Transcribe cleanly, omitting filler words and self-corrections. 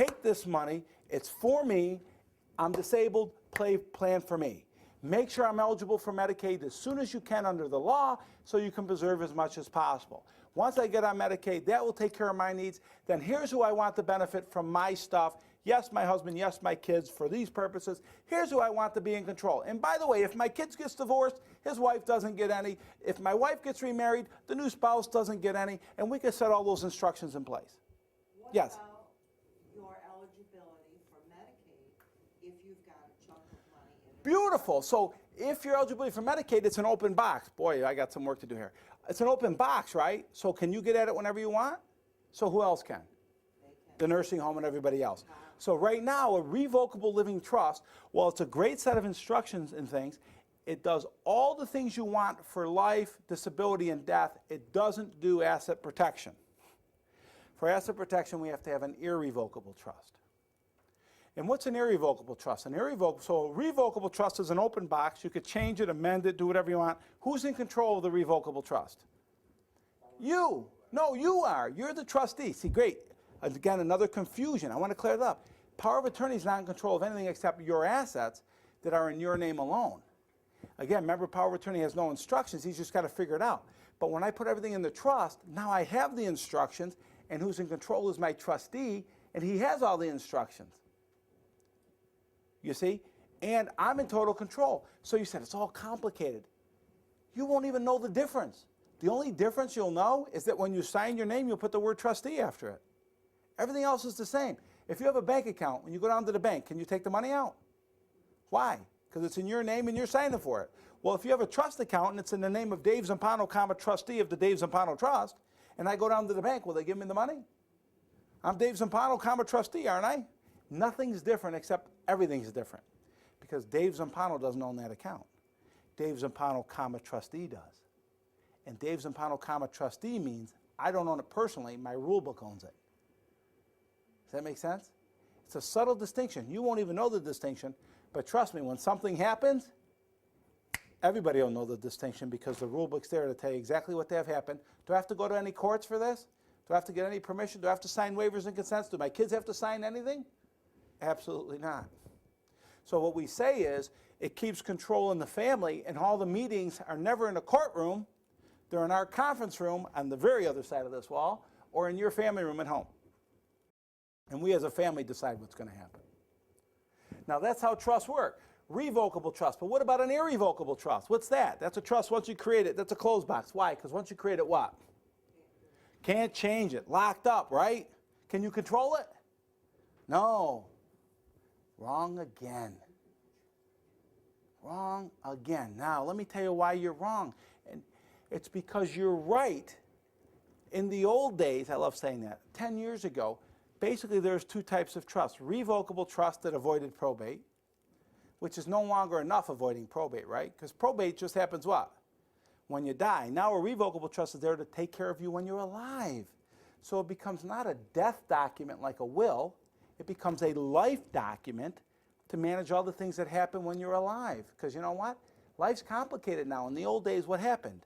take this money, it's for me, I'm disabled, plan for me. Make sure I'm eligible for Medicaid as soon as you can under the law so you can preserve as much as possible. Once I get on Medicaid, that will take care of my needs. Then here's who I want to benefit from my stuff. Yes, my husband, yes, my kids, for these purposes. Here's who I want to be in control. And by the way, if my kids gets divorced, his wife doesn't get any. If my wife gets remarried, the new spouse doesn't get any. And we can set all those instructions in place. What yes? About your eligibility for Medicaid if you've got a chunk of money in it? Beautiful. So if you're eligible for Medicaid, it's an open box. Boy, I got some work to do here. It's an open box, right? So can you get at it whenever you want? So who else can? The nursing home and everybody else. So right now, a revocable living trust, while it's a great set of instructions and things, it does all the things you want for life, disability, and death. It doesn't do asset protection. For asset protection, we have to have an irrevocable trust. And what's an irrevocable trust? So a revocable trust is an open box. You could change it, amend it, do whatever you want. Who's in control of the revocable trust? You. No, you are. You're the trustee. See, great. Again, another confusion. I want to clear that up. Power of attorney is not in control of anything except your assets that are in your name alone. Again, remember, power of attorney has no instructions. He's just got to figure it out. But when I put everything in the trust, now I have the instructions, and who's in control is my trustee, and he has all the instructions. You see? And I'm in total control. So you said it's all complicated. You won't even know the difference. The only difference you'll know is that when you sign your name, you'll put the word trustee after it. Everything else is the same. If you have a bank account, when you go down to the bank, can you take the money out? Why? Because it's in your name and you're signing for it. Well, if you have a trust account and it's in the name of Dave Zampano, trustee of the Dave Zampano Trust, and I go down to the bank, will they give me the money? I'm Dave Zampano, trustee, aren't I? Nothing's different except everything's different. Because Dave Zampano doesn't own that account. Dave Zampano, trustee does. And Dave Zampano, trustee means I don't own it personally, my rule book owns it. Does that make sense? It's a subtle distinction. You won't even know the distinction, but trust me, when something happens, everybody will know the distinction because the rule book's there to tell you exactly what they have happened. Do I have to go to any courts for this? Do I have to get any permission? Do I have to sign waivers and consents? Do my kids have to sign anything? Absolutely not. So what we say is it keeps control in the family, and all the meetings are never in a courtroom. They're in our conference room on the very other side of this wall or in your family room at home. And we as a family decide what's going to happen. Now that's how trusts work. Revocable trust. But what about an irrevocable trust? What's that? That's a trust once you create it. That's a closed box. Why? Because once you create it, what? Can't change it. Locked up, right? Can you control it? No. Wrong again. Wrong again. Now, let me tell you why you're wrong. And it's because you're right. In the old days, I love saying that, 10 years ago, basically there's two types of trust. Revocable trust that avoided probate, which is no longer enough avoiding probate, right? Because probate just happens what? When you die. Now a revocable trust is there to take care of you when you're alive. So it becomes not a death document like a will, it becomes a life document to manage all the things that happen when you're alive. Because you know what? Life's complicated now. In the old days, what happened?